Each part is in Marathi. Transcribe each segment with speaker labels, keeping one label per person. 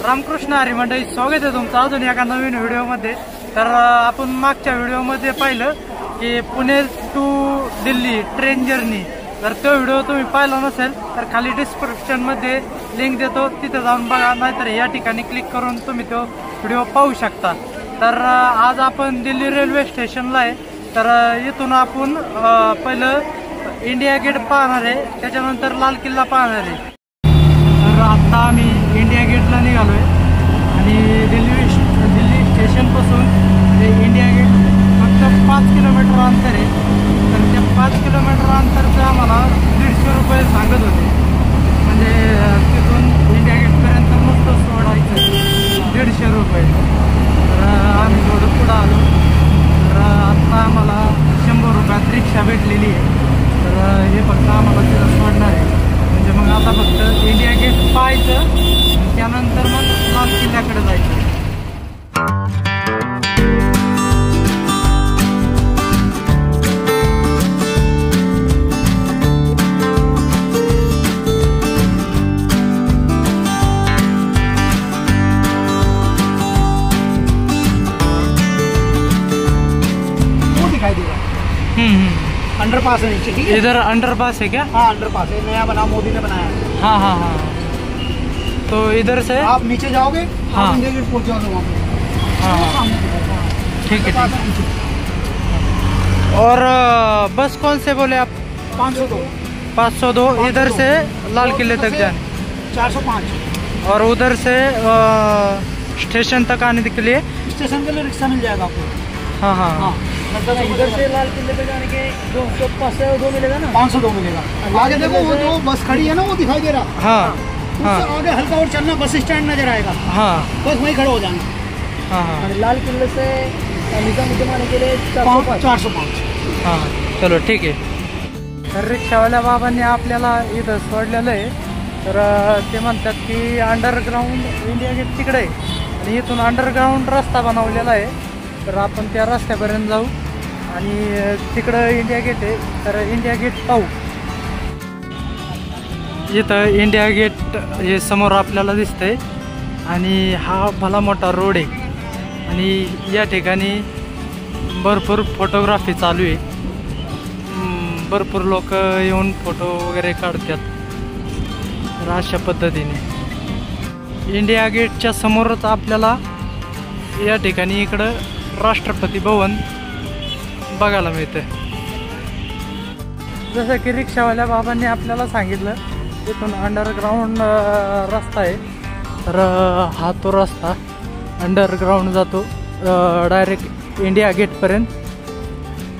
Speaker 1: रामकृष्ण हरी मंडळी, स्वागत आहे तुमचं अजून एका नवीन व्हिडिओमध्ये। तर आपण मागच्या व्हिडिओमध्ये पाहिलं की Pune to Delhi train journey, तर तो व्हिडिओ तुम्ही पाहिला नसेल तर खाली डिस्क्रिप्शनमध्ये लिंक देतो, तिथे जाऊन बघा, नाहीतर या ठिकाणी क्लिक करून तुम्ही तो व्हिडिओ पाहू शकता। तर आज आपण दिल्ली रेल्वे स्टेशनला आहे। तर इथून आपण पहिलं इंडिया गेट पाहणार आहे, त्याच्यानंतर लाल किल्ला पाहणार आहे। तर आता आम्ही इंडिया गेटला निघालोय आणि दिल्ली स्टेशनपासून ते इंडिया गेट फक्त 5 किलोमीटर अंतर आहे। तर त्या 5 किलोमीटर अंतरचं आम्हाला 150 रुपये सांगत होते, म्हणजे तिथून इंडिया गेटपर्यंत नुसतं सोडायचं 150 रुपये। तर आम्ही थोडं पुढं आलो, तर आत्ता आम्हाला 100 रुपयात रिक्षा भेटलेली आहे। तर हे फक्त आम्हाला तिथं सोडणार आहे, म्हणजे मग आता फक्त इंडिया गेट पाहायचं, त्यानंतर मग लाल किल्ल्याकडे जायचं।
Speaker 2: वो दिखाई दे रहा है अंडरपास है नीचे, ठीक है।
Speaker 1: इधर अंडरपास है क्या?
Speaker 2: हाँ अंडरपास है, नया बना, मोदी ने बनाया है।
Speaker 1: हाँ हाँ हाँ, तो इधर से
Speaker 2: आप नीचे जाओगे,
Speaker 1: हाँ,
Speaker 2: इंडिया गेट पहुंच जाओगे वहाँ पे।
Speaker 1: हाँ ठीक है। और बस कौन से बोले आप?
Speaker 2: 502
Speaker 1: 502 इधर से लाल किले तक जाने,
Speaker 2: 405
Speaker 1: और उधर से स्टेशन तक आने के लिए
Speaker 2: स्टेशन के लिए रिक्शा मिल जाएगा आपको।
Speaker 1: हाँ हाँ
Speaker 2: हाँ
Speaker 3: इधर से लाल किले पे जाने के 502 मिलेगा ना,
Speaker 2: 502 मिलेगा। आगे देखो वो जो बस खड़ी है ना, वो दिखाई दे रहा।
Speaker 1: हाँ हाँ
Speaker 2: उससे आगे हल्का और चलना, बस स्टैंड नजर आएगा,
Speaker 1: हाँ
Speaker 2: बस वहीं खड़े हो जाना।
Speaker 1: हाँ हाँ
Speaker 3: लाल किले से निजामुद्दीन आने के लिए 405।
Speaker 1: हाँ चलो ठीक आहे। तर रिक्षावाल्या बाबांनी आपल्याला इथं सोडलेलं आहे। तर ते म्हणतात की अंडरग्राऊंड इंडिया गेट तिकडे आहे आणि इथून अंडरग्राऊंड रस्ता बनवलेला आहे। तर आपण त्या रस्त्यापर्यंत जाऊ आणि तिकडं इंडिया गेट आहे, तर इंडिया गेट पाहू। इथं इंडिया गेट हे समोर आपल्याला दिसतंय आणि हा भला मोठा रोड आहे आणि या ठिकाणी भरपूर फोटोग्राफी चालू आहे। भरपूर लोक येऊन फोटो वगैरे काढतात। तर अशा पद्धतीने इंडिया गेटच्या समोरच आपल्याला या ठिकाणी इकडं राष्ट्रपती भवन बघायला मिळतं। जसं की रिक्षावाल्या बाबांनी आपल्याला सांगितलं, इथून अंडरग्राऊंड रस्ता आहे। तर हा तो रस्ता अंडरग्राऊंड जातो डायरेक्ट इंडिया गेटपर्यंत,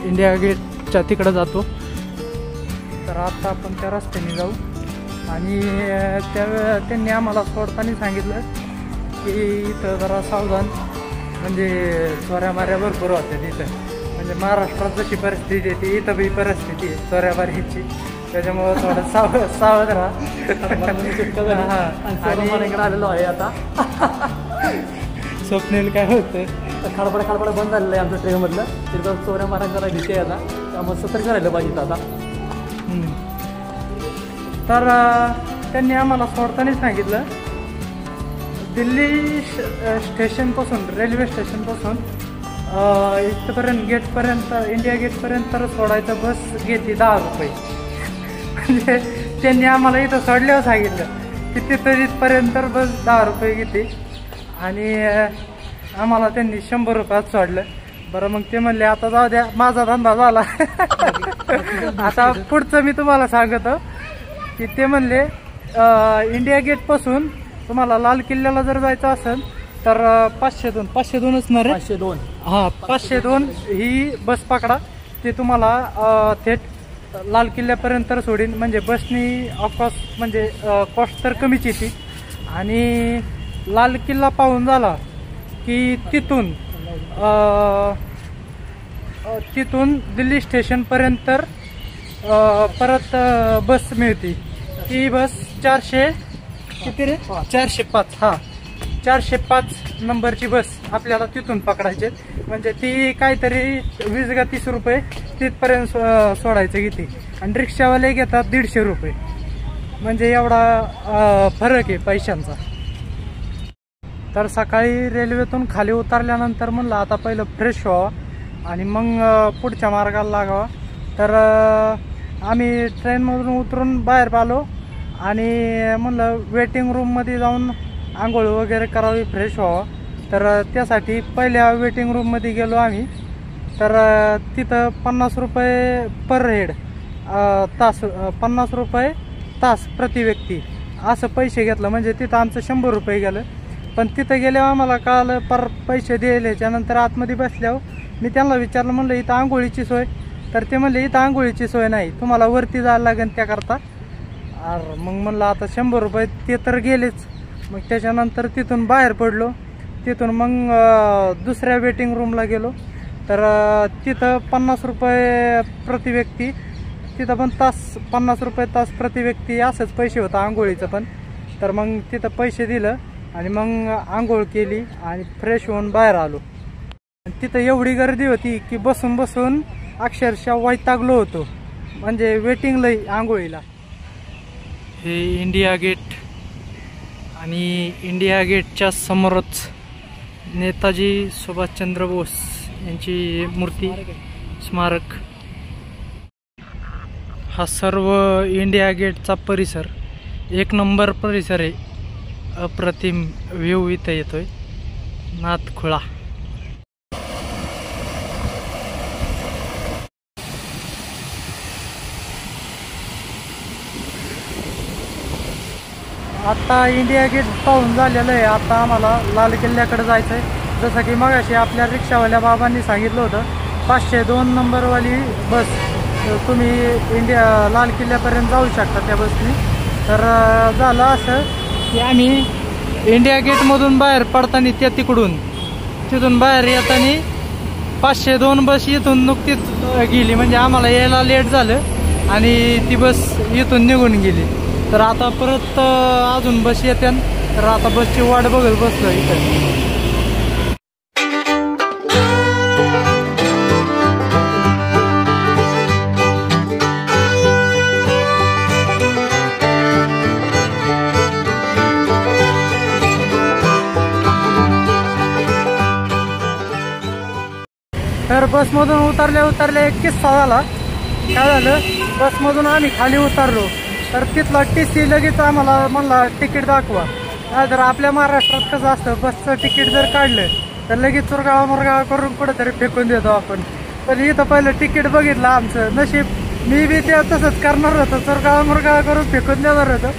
Speaker 1: इंडिया गेटच्या तिकडं जातो। तर आता आपण त्या रस्त्याने जाऊ आणि त्यांनी आम्हाला सोडताना सांगितलं की इथं जरा सावधान, म्हणजे चोऱ्यामाऱ्या भरपूर होत्या तिथं। म्हणजे महाराष्ट्रात जशी परिस्थिती आहे ती इथं बी परिस्थिती आहे चोऱ्यामारीची, त्याच्यामुळं थोडं सावध राहा।
Speaker 3: आणि आलेलो आहे आता
Speaker 1: स्वप्नील काय होतं,
Speaker 3: खडबड बंद झालेलं आहे आमच्या ट्रेनमधलं, तिथं चोऱ्या मारा जरा भीती आहे आता, त्यामुळे सतर्क राहिलं पाहिजे आता।
Speaker 1: तर त्यांनी आम्हाला सोडताना सांगितलं दिल्ली स्टेशनपासून, रेल्वे स्टेशनपासून इथपर्यंत गेटपर्यंत, इंडिया गेटपर्यंत तर सोडायचं बस घेते 10 रुपये। म्हणजे त्यांनी आम्हाला इथं सोडल्यावर सांगितलं की तिथं इथपर्यंत बस 10 रुपये घेते आणि आम्हाला त्यांनी 100 रुपयात सोडलं। बरं मग ते म्हणले आता जाऊ द्या, माझा धंदा झाला। आता पुढचं मी तुम्हाला सांगतो की ते म्हणले इंडिया गेटपासून तुम्हाला लाल किल्ल्याला जर जायचं असेल तर 502च ना रे?
Speaker 3: 502
Speaker 1: हां 502 ही बस पकडा, ते तुम्हाला थेट लाल किल्ल्यापर्यंत सोडीन। म्हणजे बसनी ऑफकोर्स म्हणजे कॉस्ट तर कमीच येते आणि लाल किल्ला पाहून झाला की तिथून दिल्ली स्टेशनपर्यंत परत बस मिळते। ती बस 400 किती रे? 405। हां 405 नंबरची बस आपल्याला तिथून पकडायची, म्हणजे ती काहीतरी 20 का 30 रुपये तिथपर्यंत सोडायचं घेते आणि रिक्षावाले घेतात 150 रुपये। म्हणजे एवढा फरक आहे पैशांचा। तर सकाळी रेल्वेतून खाली उतरल्यानंतर म्हणलं आता पहिलं फ्रेश व्हावं आणि मग पुढच्या मार्गाला लागावा. तर आम्ही ट्रेनमधून उतरून बाहेर आलो आणि म्हणलं वेटिंग रूममध्ये जाऊन आंघोळ वगैरे करावी, फ्रेश व्हावं. तर त्यासाठी पहिल्या वेटिंग रूममध्ये गेलो आम्ही. तर तिथं 50 रुपये पर हेड तास, 50 रुपये तास प्रति व्यक्ती असं पैसे घेतलं. म्हणजे तिथं आमचं 100 रुपये गेलं. पण तिथं गेल्यावर आम्हाला कळालं पैसे दिल्याच्या नंतर आतमध्ये बसल्यावर मी त्यांना विचारलं, म्हणलं इथं आंघोळीची सोय? तर ते म्हणले इथं आंघोळीची सोय नाही, तुम्हाला वरती जायला लागेल त्याकरता. मग म्हणलं आता 100 रुपये ते तर गेलेच. मग त्याच्यानंतर तिथून बाहेर पडलो. तिथून मग दुसऱ्या वेटिंग रूमला गेलो. तर तिथं 50 रुपये प्रति व्यक्ती, तिथं पण तास 50 रुपये तास प्रति व्यक्ती असंच पैसे होतं आंघोळीचं पण. तर मग तिथं पैसे दिलं आणि मग आंघोळ केली आणि फ्रेश होऊन बाहेर आलो. तिथं एवढी गर्दी होती की बसून बसून अक्षरशः वैतागलो होतो, म्हणजे वेटिंग लई आंघोळीला. हे इंडिया गेट आणि इंडिया गेटच्या समोरच नेताजी सुभाषचंद्र बोस यांची मूर्ती, स्मारक. हा सर्व इंडिया गेटचा परिसर एक नंबर परिसर आहे. अप्रतिम व्ह्यू इथं येतोय. नाथखुळा. आता इंडिया गेट पाहून झालेलं आहे. आता आम्हाला लाल किल्ल्याकडे जायचं आहे. जसं की मगाशी आपल्या रिक्षावाल्या बाबांनी सांगितलं होतं 502 नंबरवाली बस तुम्ही लाल किल्ल्यापर्यंत जाऊ शकता त्या बसनी. तर झालं असं की आम्ही इंडिया गेटमधून बाहेर पडताना तिथून बाहेर येताना 502 बस इथून नुकतीच गेली. म्हणजे आम्हाला यायला लेट झालं आणि ती बस इथून निघून गेली. तर आता परत अजून बस येते. तर आता बसची वाट बघत बसलो इथं. तर बसमधून उतरल्या एक किस्सा झाला. काय झालं, बसमधून आम्ही खाली उतरलो तर तिथला TC लगेच आम्हाला म्हणला तिकीट दाखवा. तर आपल्या महाराष्ट्रात कसं असतं, बसचं तिकीट जर काढलं तर लगेच चुरगाळा मुरगाळा करून कुठेतरी फेकून देतो आपण. पण इथं पहिलं तिकीट बघितलं आमचं नशीब. मी बी ते तसंच करणार होतो, चुरगाळा मुरगाळा करून फेकून देणार होतं.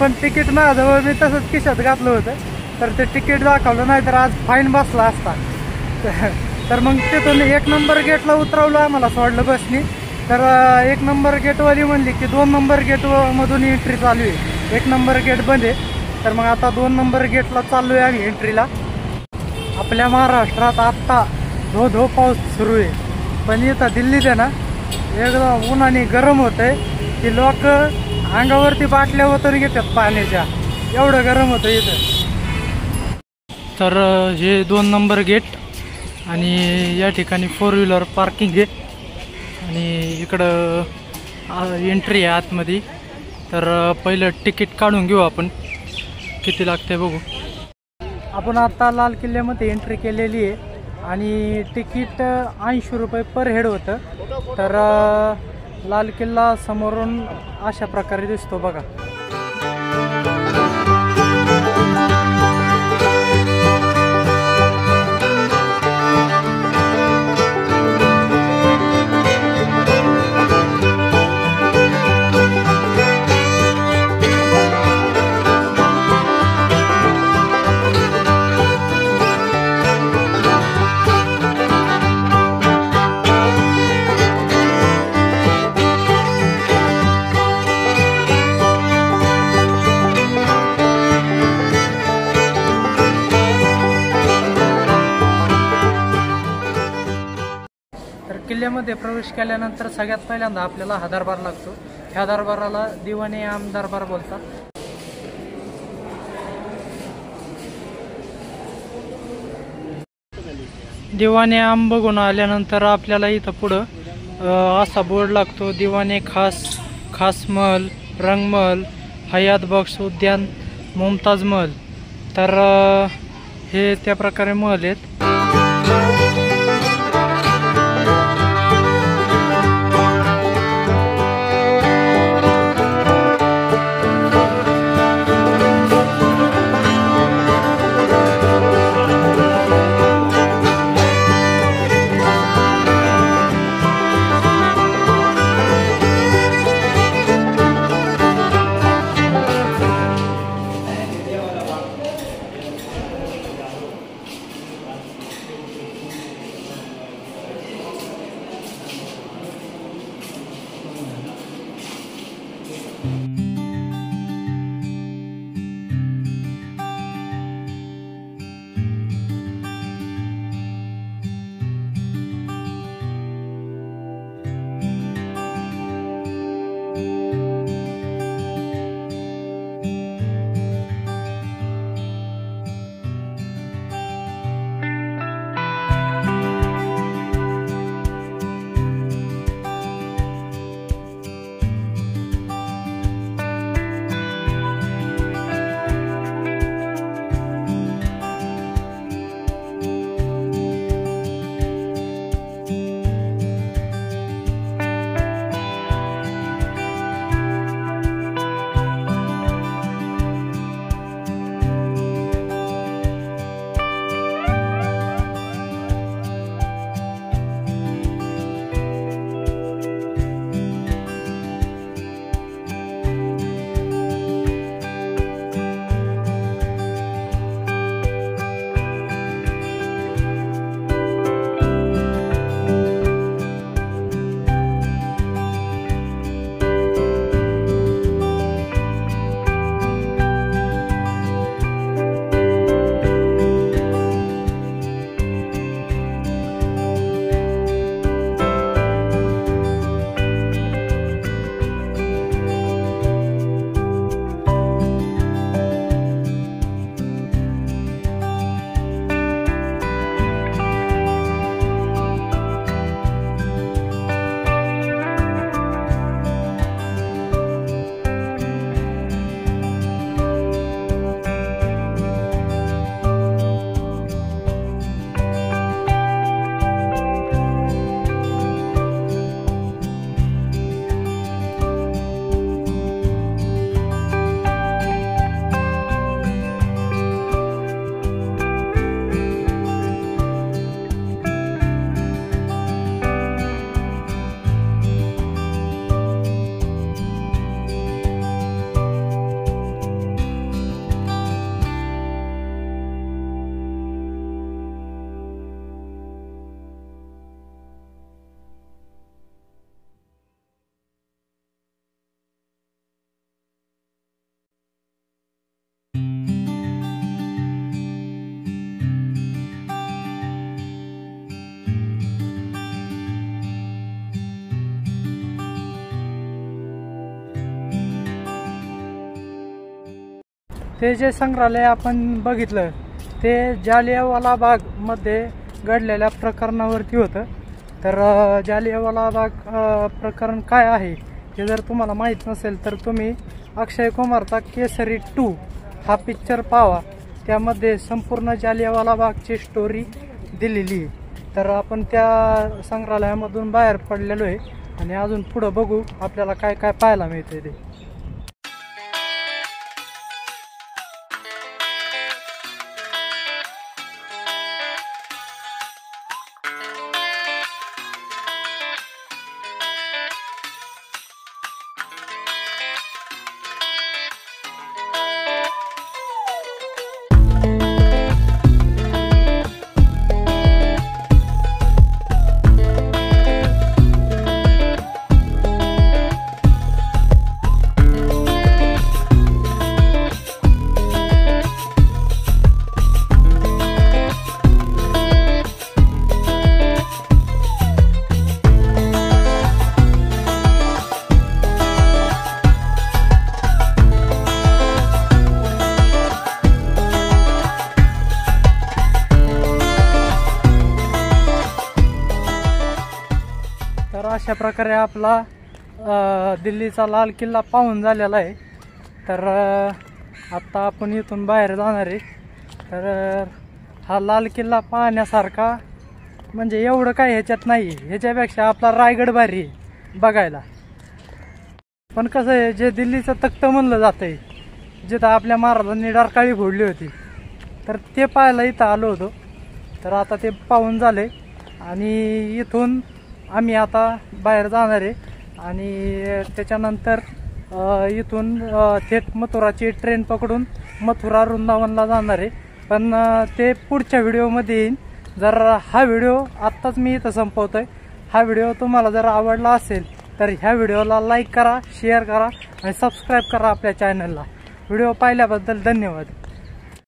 Speaker 1: पण तिकीट माझ्याजवळ मी तसंच खिशात घातलं होतं. तर ते तिकीट दाखवलं, नाही तर आज फाईन बसला असता. तर मग तिथून 1 नंबर गेटला उतरवलं, आम्हाला सोडलं बसनी. तर 1 नंबर गेटवाली म्हणली की 2 नंबर गेट मधून एंट्री चालू आहे, 1 नंबर गेट बंद आहे. तर मग आता 2 नंबर गेटला चाललोय आम्ही एंट्रीला. आपल्या महाराष्ट्रात आत्ता धो पाऊस सुरू आहे. पण इथं दिल्लीत आहे ना एकदम उन्हाने गरम होतंय की लोक अंगावरती बाटल्या ओतून घेतात पाण्याच्या, एवढं गरम होतं इथं. तर हे 2 नंबर गेट आणि या ठिकाणी 4 व्हीलर पार्किंग आहे आणि इकडं एंट्री आहे आतमध्ये. तर पहिलं तिकीट काढून घेऊ आपण, किती लागते बघू. आपण आता लाल किल्ल्यामध्ये एंट्री केलेली आहे आणि तिकीट 80 रुपये पर हेड होतं. तर लाल किल्ला समोरून अशा प्रकारे दिसतो बघा. किल्ल्यामध्ये प्रवेश केल्यानंतर सगळ्यात पहिल्यांदा आपल्याला हा दरबार लागतो. ह्या दरबाराला दिवाने आम दरबार बोलतात. दिवाने आम बघून आल्यानंतर आपल्याला इथं पुढं असा बोर्ड लागतो, दिवाने खास महल, रंगमहल, हयात बख्श उद्यान, मुमताज महल. तर हे त्या प्रकारे महल आहेत. ते जे संग्रहालय आपण बघितलं ते जालियानवाला बागमध्ये घडलेल्या प्रकरणावरती होतं. तर जालियानवाला बाग प्रकरण काय आहे हे जर तुम्हाला माहीत नसेल तर तुम्ही अक्षय कुमारचा केसरी 2 हा पिक्चर पाहा. त्यामध्ये संपूर्ण जालियानवाला बागची स्टोरी दिलेली आहे. तर आपण त्या संग्रहालयामधून बाहेर पडलेलो आहे आणि अजून पुढं बघू आपल्याला काय काय पाहायला मिळते ते. अशा प्रकारे आपला दिल्लीचा लाल किल्ला पाहून झालेला आहे. तर आता आपण इथून बाहेर जाणार आहे. तर हा लाल किल्ला पाहण्यासारखा म्हणजे एवढं काय ह्याच्यात नाही, ह्याच्यापेक्षा आपला रायगड भारी आहे बघायला. पण कसं आहे, जे दिल्लीचं तख्त म्हणलं जातंय, जिथं आपल्या महाराजांनी डरकाळी फोडली होती, तर ते पाहायला इथं आलो होतो. तर आता ते पाहून झाले आणि इथून आम्ही आता बाहेर जाणार आहे आणि त्याच्यानंतर इथून थेट मथुराची ट्रेन पकडून मथुरा वृंदावनला जाणार आहे. पण ते पुढच्या व्हिडिओमध्ये येईल. जर हा व्हिडिओ आत्ताच मी इथं संपवतोय. हा व्हिडिओ तुम्हाला जर आवडला असेल तर ह्या व्हिडिओला लाईक करा, शेअर करा आणि सबस्क्राईब करा आपल्या चॅनलला. व्हिडिओ पाहिल्याबद्दल धन्यवाद.